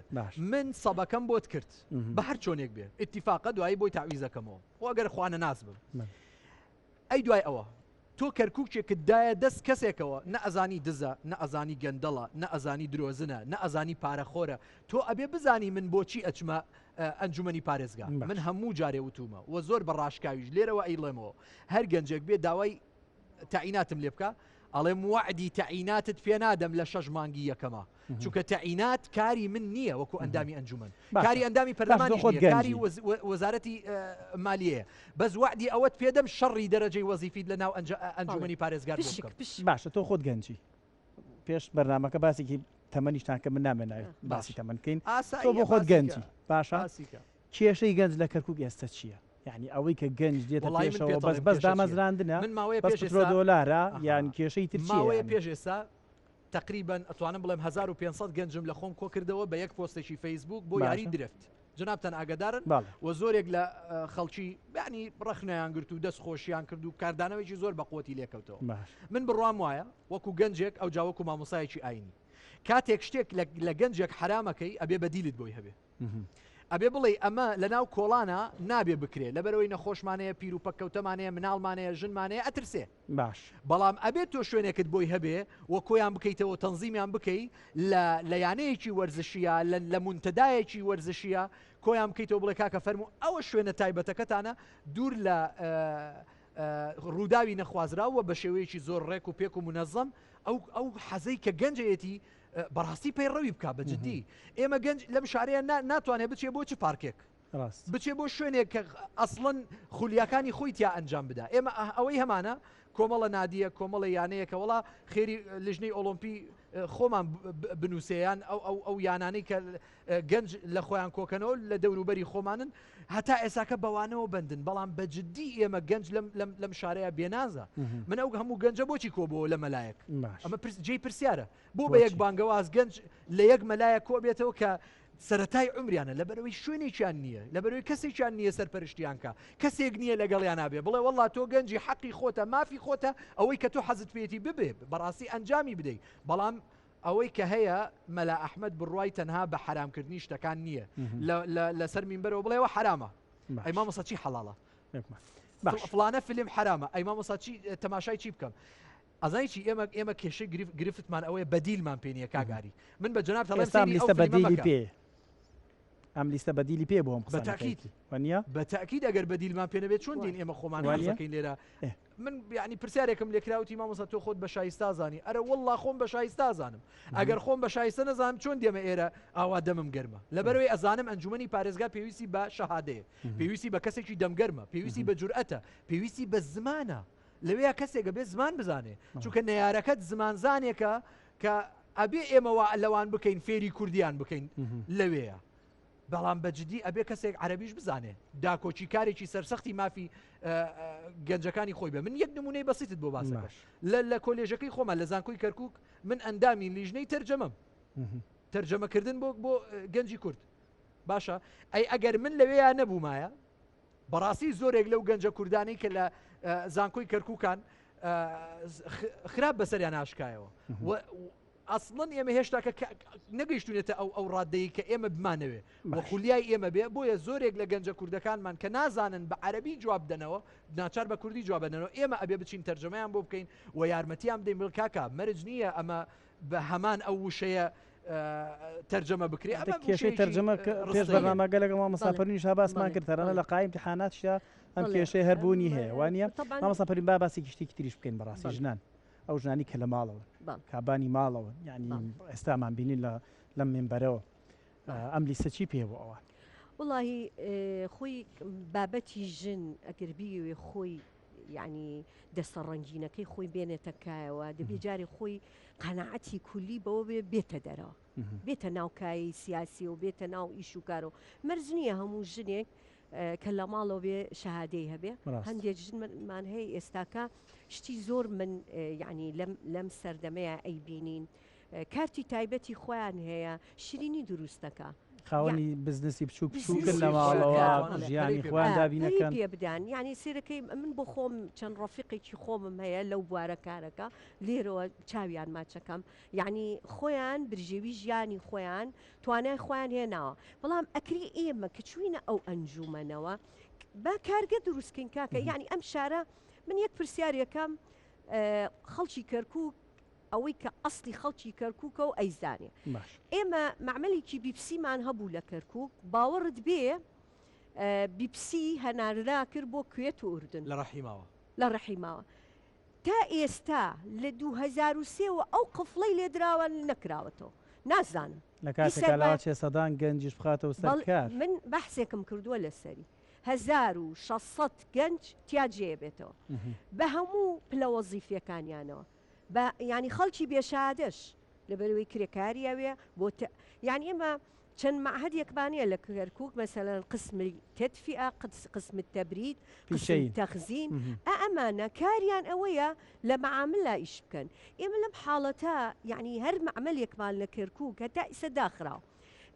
من سەبەکەم بۆت کرد بە هەر چۆنێک بێ ئیتیفاقە دوایی بۆی تعویزەکەمەوە وەگەر خوانە ناز بم ئەی دوای ئەوە تۆ کەرکووکێکتدایە دەست کەسێکەوە نە ئەزانی دزە نە ئەزانی گەندەڵە نە ئەزانی درۆزنە نە ئەزانی پارەخۆرە تۆ ئەبێ بزانی من بۆچی ئەچمە ئەنجومەنی پارێزگا من هەموو جارێ وتومە و زۆر بەڕاشکاویش لێرەوە ئەیڵێمەوە هەر گەنجێک بێ داوای تەعیناتم لێ بکە ئەڵێم وعدی تەعیناتت پێ نادەم لە 6 مانگی یەکەمە چونکە تەعینات کاری من نییە وەکو ئەندامی ئەنجومەن کاری ئەندامی پەرلەمانی کاری وەزارەتی مالیەیە بەس وعدی ئەوەت پێدەم شەڕی دەرەجەی وەزیفیت لە ناو ئەنجومەنی پارێزگار باشە تۆ خۆت گەنجی پێش بەرنامەکە باسێکی تەمەنیشتان کە من نامێناوێت باسی تەمەنکەین تۆ بۆ خۆت گەنجی باشە کێشەی گەنج لە کەرکووک ئێستا چییە یعنی ئەوەی کە گەنج دێتە پێشەوە بەس دامەزراندنە من ماوەیە $5 یان کێشەی تر ماوەیە پێش ئێستا تقریبا ئەتوانم بڵێم 1500 گەنجم لە خۆم کۆ کردەوە بە یەک پۆستێکی فەیسبوک بۆ یاری درفت جنابتان ئاگادارن و زۆرێک لە خەڵکی یعنی ڕخنیان گرت و دەست خۆشیان کرد و کاردانەوەیکی زۆر بەقوتی لێکەوتەوە من بڕوام وایە وەکو گەنجێک ئەو جاوەکو مامۆسایەکی ئاینی کاتێک شتێک لە گەنجێک حرامەکەی ئەبێ بەدیلت بۆی هەبێ ئەبێ بڵێ ئەمە لە ناو کۆڵانە نابێ بکرێت لەبەرەوەی نەخۆشمانەیە پیر و پەکەوتەمانەیە مناڵمانەیە ژنمانەیە ئەترسێ باش بەڵام ئەبێت تۆ شوێنێکت بۆی هەبێ وە کۆیان بکەیتەوە تەنزیمیان بکەی لە یانەیەکی وەرزشیە لە مونتەدایەکی وەرزشیە کۆیان بکەیتەوە بڵێ کاکە فەرموو ئەوە شوێنە تایبەتەکەتانە دوور لە ڕووداوی نەخوازراوە بە شێوەیەکی زۆر ڕێک و پێک و منەظەم ئەو حەزەی کە گەنجەتی بەڕاستی پەیڕەوی بکە بەجددی ئێمە گەنج لەم شارەیە ناتوانێت بچێ بۆ چ پارکێک بچێ بۆ شوێنێک کە ئەسڵەن خولیاکانی خۆی تیا ئەنجام بدا ئێمە ئەوەی هەمانە کۆمەڵە نادیە کۆمەڵە یانەیەکە وڵا خێری لژنەی ئۆلۆمپی خۆمان بنووسیان ئەو یانانەی کە گەنج لە خۆیان کۆکەنەوە لە دەوروبەری خۆمانن هەتا ئێساکە بەوانەوە بندن بەڵام بەجددی ئێمە گەنج لەم شارەیە بێنازە من ئەو هەموو گەنجە بۆچی کۆبەوە لە مەلایەک ئەمە جێی پرسیارە بۆ بە یەک بانگەواز گەنج لە یەک مەلایە کۆ بێتەوە کە سەرەتای عمریانە لەبەرەوەی شوێنێکیان نییە لەبەرەوەی کەسێکیان نییە سەرپەرشتیان کە کەسێک نییە لەگەڵیان نابێ بڵێ وەڵا تۆ گەنجی حەقی خۆتە مافی خۆتە ئەوەی کە تۆ حەزت پێێتی ببێ بەڕاستی ئەنجامی بدەیت بەڵام ئەوەی کە هەیە مەلا ئەحمەد بڕوای تەنها بە حرامکردنی شتەکان نییە لەسەر مینبەرەوە بڵێەوە حرامە ئەی مامۆستا چی حەڵاڵە فلانە فیلم حرامە ئەی مامۆستا تەماشای چی بکەم ئەزای چی ئێمە کێشەی گرفتمان ئەوەیە بەدیلمان پێنیە کاگاری من بە جەناب تەڵێم ئەم لیستە بەدیلی پێ بۆم بەتاکید بەتاکید ئەگەر بەدیلمان پێ نەبێت چۆن دین ئێمە خۆمان وازەکەین لێرە من یعنی پرسیارێکم لێکراوتی مامۆستا تۆ خۆت بە شایستا زانی ئەرە وەڵڵا خۆم بە شایستا زانم ئەگەر خۆم بە شایستە نەزانم چۆن دێمە ئێرە ئاوا دەمم گەرمە لەبەرەوەی ئەزانم ئەنجومەنی پارێزگا پێویستی بە شەهادەیە پێویستی بە کەسێکی دەمگەرمە پێویستی بە جورئەتە پێویستی بە زمانە لەوەیە کەسێکە بێ زمان بزانێ چونکە نەیارەکەت زمانزانێکە کە ئەبێ ئێمەوە لەوان بکەین فێری کوردیان بکەین لەوەیە بەڵام بەجددی ئەبێ کەسێک عەرەبیش بزانێ داکۆچی کارێکی سەرسەختی مافی گەنجەکانی خۆی بە من یەک نمونەی بەسیتت بۆ باسەکەش لە کۆلێژەکەی خۆمان لە زانکۆی کەرکووک من ئەندامی لیژنەی تەرجەمەم تەرجەمەکردن بۆ گەنجی کورد باشە ئەی ئەگەر من لەوەیە نەبوومایە بەڕاستی زۆرێک لەو گەنجە کوردانی کە لە زانکۆی کەرکووکان خراپ بەسەریان ئاشکایەوە ئەسڵەن ئێمە هێشتا کە نەگەیشتونێتە ئەو ڕادەیە کە ئێمە بمانەوێ وە خولیای ئێمە بێ بۆیە زۆرێک لە گەنجە کوردەکانمان کە نازانن بە عەرەبی جواب بدەنەوە ناچار بە کوردی جواب بدەنەوە ئێمە ئەبێ بچین تەرجەمەیان بۆ بکەین و یارمەتیان بدەین بڵ کاکە مەرج نییە ئەمە بە هەمان ئەو وشەیە تەرجەمە بکرێ کێشەی تەرجەمە پێش بەرنامەگە لەگەڵ مامۆستافەرینی شاباسمان کرد تەرانە لە قایم امتحاناتشدا ئەم کێشەی هەربوونی هەیە وانە مامۆستافەرین باسی گشتی تریش بکەین بەڕاستی ژنان ئەو ژنانی کە لە ماڵەوە کابانی ماڵەوە یعنی ئێستامان بینین لەم منبەرەوە ئەم لیستە چی پێ بۆ ئەوە وڵی خۆی بابەتی ژن ئەگەر بیوێ خۆی یعنی دەستە ڕەنگینەکەی خۆی بێنێتە کایەوە دەبێ جارێ خۆی قەنەعەتی کولی بەوە بێتە دەرەوە بێتە ناوکایی سیاسی و بێتە ناو ئیش و کارەوە مەرج نییە هەموو ژنێک کە لە ماڵەوە بێ شەهادەی هەبێ هەندێک ژنمان هەیە ئێستاکە شتی زۆر من یعنی لەم سەردەمەیە ئەیبینین کارتی تایبەتی خۆیان هەیە شیرینی دروستەکە خاوەنی بزنسی بچوو بچووکن لە ماڵەوە ژیانی خۆیان دابینەکەن پێ بدان یعنی سێرەکەی من بۆ خۆم چەند ڕەفیقێکی خۆمم هەیە لەو بوارە کارەکە لێرەوە چاویان ماچەکەم یعنی خۆیان برژێوی ژیانی خۆیان توانای خۆیان هێناوە بەڵام ئەکری ئێمە کە چوینە ئەو ئەنجومەنەوە با کارگە دروستکەین کاکە یعنی ئەم شارە من یەک پرسیارەکەم خەڵکی کەرکووک ئەوەی کە ئەسلی خەڵکی کەرکووکە و ئەیزانێ ئێمە معمەلێکی بیپسیمان هەبوو لە کەرکووک باوەڕت بێ بیپسی هەناردا کرد بۆ کوێت و ئوردن لە ڕەحیماوە تا ئێستا لە 2003 ئەو قفڵەی لێدراوە نەکراوەتەوە نازانم لە کاتێکلاوە سەدان گەنجش بخاتەوە سەرکار من بەحسێکم کردووە لەسەری 1600 گەنج تیاجێ بێتەوە بە هەموو پلە وەزیفیەکانیانەوە ینی خەڵکی بێشادەش لەبەرەوەی کرێکاریاوێ بۆ یعنی ئێمە چەند معهدێکمانەیە لە کەرکووک مەسەلەن قسمی تدفئە قسم التەبرید قسم تەخزین ئەمانە کاریان ئەوەیە لە معاملە ئیش بکەن ئێمە لەم حاڵەتە یعنی هەر معمەلێکمان لە کەرکووک هەتا ئیسە داخراوە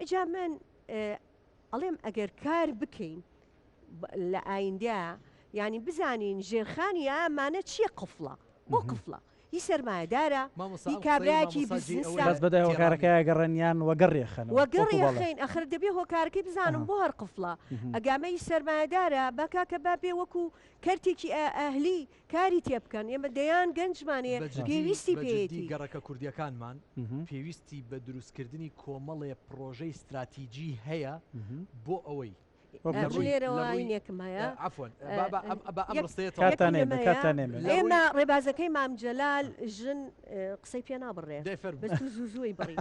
ئجا من ئەڵێم ئەگەر کار بکەین لە ئایندە یعنی بزانین ژێرخانی ئەمانە چییە قفڵە بۆ قفڵە هی سەرمایەدارە هی کابراایکی بەس بەدای هۆکارەکەی گەڕێنیان وەگەڕێخن وەگەڕێخین ئەخر دەبێ هۆکارەکەی بزانم بۆ هەر قفڵە ئەگامەی سەرمایەدارە بەکاکە با پێ وەکو کەرتێکی ئەهلی کاری تێ بکەن ئێمە دەیان گەنجمانەیە پێویستی پێێتی گەڕەکە کوردیەکانمان پێویستی بە دروستکردنی کۆمەڵێ پرۆژەی استراتیجی هەیە بۆ ئەوەی لێرەوەینێکم هەیە ئێمە ڕێبازەکەی مامجلال ژن قسەی پێ نابڕێ بەست زووزوی بڕی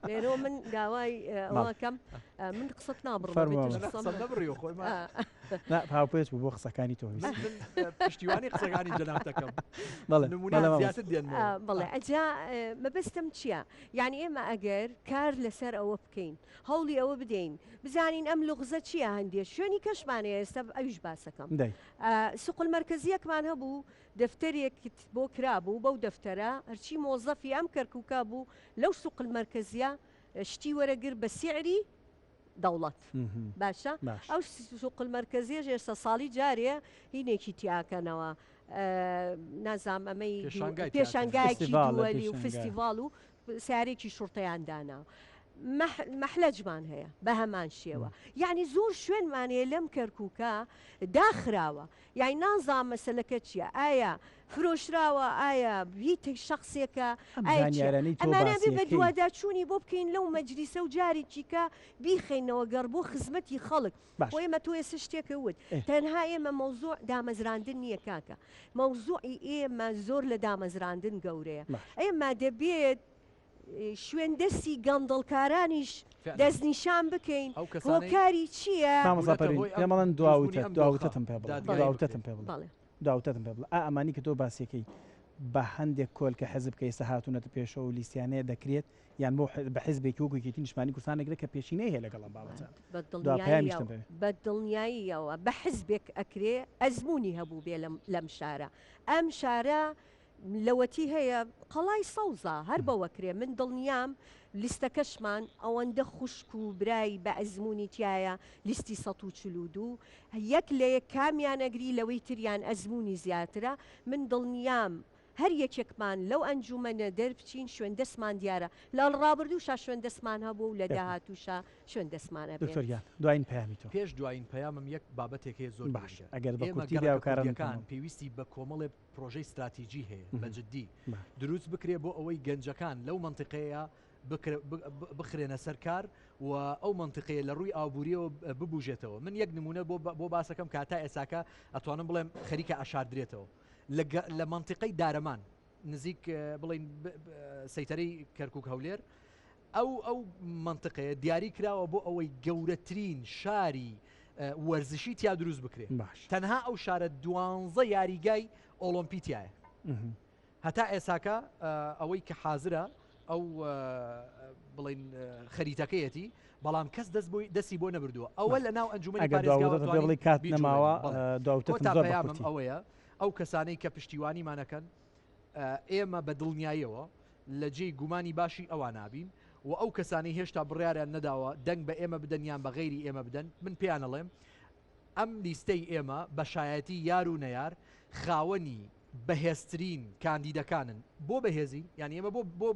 لێرەوە من داوای ئەوەکەم من قسەت نابڕێ هاوپێچ بوو بۆ قسەکانی تۆ پشتیوانی قسەکانی جەنابەکەم بڵێ ئەجا مەبەستم چییە؟ یعنی ئێمە ئەگەر کار لەسەر ئەوە بکەین هەوڵی ئەوە بدەین بزانین ئەم لغزە چییە هەندێک شوێنی کەشمانەیە ئێستا ئەویش باسەکەم سوقل مەرکەزیەکمان هەبوو دەفتەرێکت بۆ کرابوو بەو دەفتەرە هەرچی مۆزەفی ئەم کەرکووکا بوو لەو سوقل مەرکەزیە شتی وەرەگر بە سیعری دەوڵەت باشە ئەو سوقل مەرکەزیە ئێستا ساڵی جارێ هینێکی تیاکەنەوە نازام ئەمەی پێشانگایەکی دووەلی و فستیڤاڵ و سیارێکی شورتەیان دانا مەحلەجمان هەیە بە هەمان شێوە یعنی زۆر شوێنمانەیە لەم کەرکووکە داخراوە یعنی نازام مەسەلەکە چییە ئایا فرۆشراوە ئایا بیتە شخصێکە ئەمانە بێ بە دوواداچوونی بۆ بکەین لەو مەجلیسە و جاری چیکە بیخینەوە گەڕ بۆ خزمەتی خەڵک بۆ ئێمە تۆ ئێستا شتێکە وت تەنها ئێمە مەوزوع دامەزراندن نییە کاکە مەوزوعی ئێمە زۆر لە دامەزراندن گەورەیە ئێمە دەبێت شوێن دەستی گەندڵکارانیش دەستنیشان بکەین هۆکاری چییە؟ پێمەڵەن دواوتەتم پێ داوتەتم پێ بڵێ ئەمانی کە تۆ باسیەکەی بە هەندێک کۆل کە حەزب کە ئێستا هاتوونەتە پێشەوە و لیستیانەیە دەکرێت یان بۆ بە حیزبێکی وەکوێتی نیشتمانی کوردستانێک کە پێشینەی هەیە لەگەڵم بابەتە بە دڵنیاییەوە بە حیزبێک ئەکرێ ئەزمموی هەبوو بێ لەم شارە ئەم شارە لەوەتی هەیە قەڵای سەوزە هەر بەوەکرێ من دڵنیام لیستەکەشمان ئەوەندە خوشک و برای بە ئەزمموی تایە لیستی 142 یەک لە یەک کامیان ئەگری لەوەی تریان ئەزمموی زیاترە من دڵنیام هەر یەکێکمان لەو ئەنجومەنە دەربچین شوێن دەستمان دیارە لە ڕابردووشە شوێن دەستمان هەبوو و لە داهاتووشە شوێن دەستمانە دکتۆریان دوایین پەیامی تۆ پێش دوایین پەیامم یەک بابەتێک هەیە زۆر باشە ئەگەر بەکارەکان پێویستی بە کۆمەڵێ پرۆژەی استراتیژی هەیە بە جددی دروست بکرێ بۆ ئەوەی گەنجەکان لەو منطقەیە بخرێنە سەرکار و ئەو منطقەیە لە ڕووی ئابوووریەوە ببوژێتەوە من یەک نمونە بۆ باسەکەم کاتا ئێساکە ئەتوانم بڵێم خەریکە ئاشاردرێتەوە لە منطقەی دارەمان نزیک بڵین سەیتەرەی کەرکووک هەولێر ئەو منطقەیە دیاری کراوە بۆ ئەوەی گەورەترین شاری وەرزشی تیا دروست بکرێت تەنها ئەو شارە 12 یاریگای ئۆلۆمپیتیایە هەتا ئێساکە ئەوەی کە حازرە ئەو بڵین خەریتەکەیەتی بەڵام کەس دەستی بۆ نەبردووە ئەوە لە ناو ئەنجومەنی پارێزگاوە کات نەماوە دواتر ئەوەیە ئەو کەسانەی کە پشتیوانیمانەکەن ئێمە بە دڵنیاییەوە لە جێی گومانی باشی ئەوان نابین و ئەو کەسانی هێشتا بڕیاریان نەداوە دەنگ بە ئێمە بدەنیان بە غەیری ئێمە بدەن من پێیانەڵێم ئەم لیستەی ئێمە بە شایەتی یار و نەیار خاوەنی بەهێزترین کاندیدەکانن بۆ بەهێزی یعنی ئێمە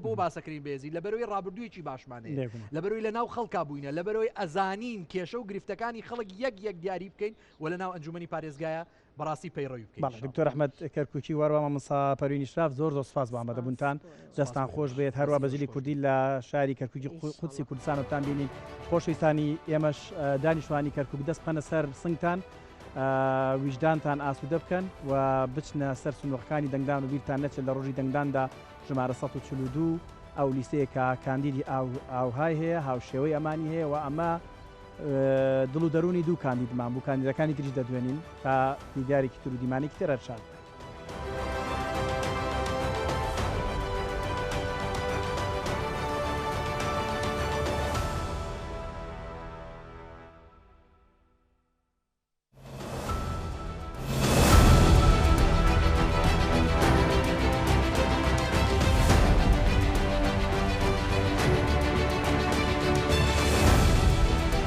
بۆ باسەکەین بێزی لە بەرەوەی ڕابردوویەکی باشمانەیە لە بەرەوەی لە ناو خەڵکا بووینە لە بەرەوەی ئەزانین کێشە و گرفتەکانی خەڵک یەک دیاری بکەین و لە ناو ئەنجومەنی پارێزگایە بەڕاستی پەیڕەوی بکەین. دکتۆر ئەحمەد کەرکووکی وەروە مامۆستا پەروینی شراف زۆر سپاس بۆ ئامادەبوونتان دەستان خۆش بێت هەروە بەزیلی کوردی لە شاری کەرکووکی قودسی کوردستانتان بینین خۆشەویستانی ئێمەش دانیشتوانی کەرکووک دەست بخەنە سەر سنگتان ویژدانتان ئاسوودە بکەن و بچنە سەر سنوورەکانی دەنگدان و بیرتان نەچێت لە ڕۆژی دەنگداندا ژمارە 142 ئەو لیستەیەکە کاندیدی ئاوهای هەیە هاوشێوەی ئەمانی هەیە و ئەمە دڵ و دەرونی دوو کاندیدمان بوو کاندیدەکانی تریش دەدوێنین تا دیدارێکی تر و دیمانێکی تر هەرشاد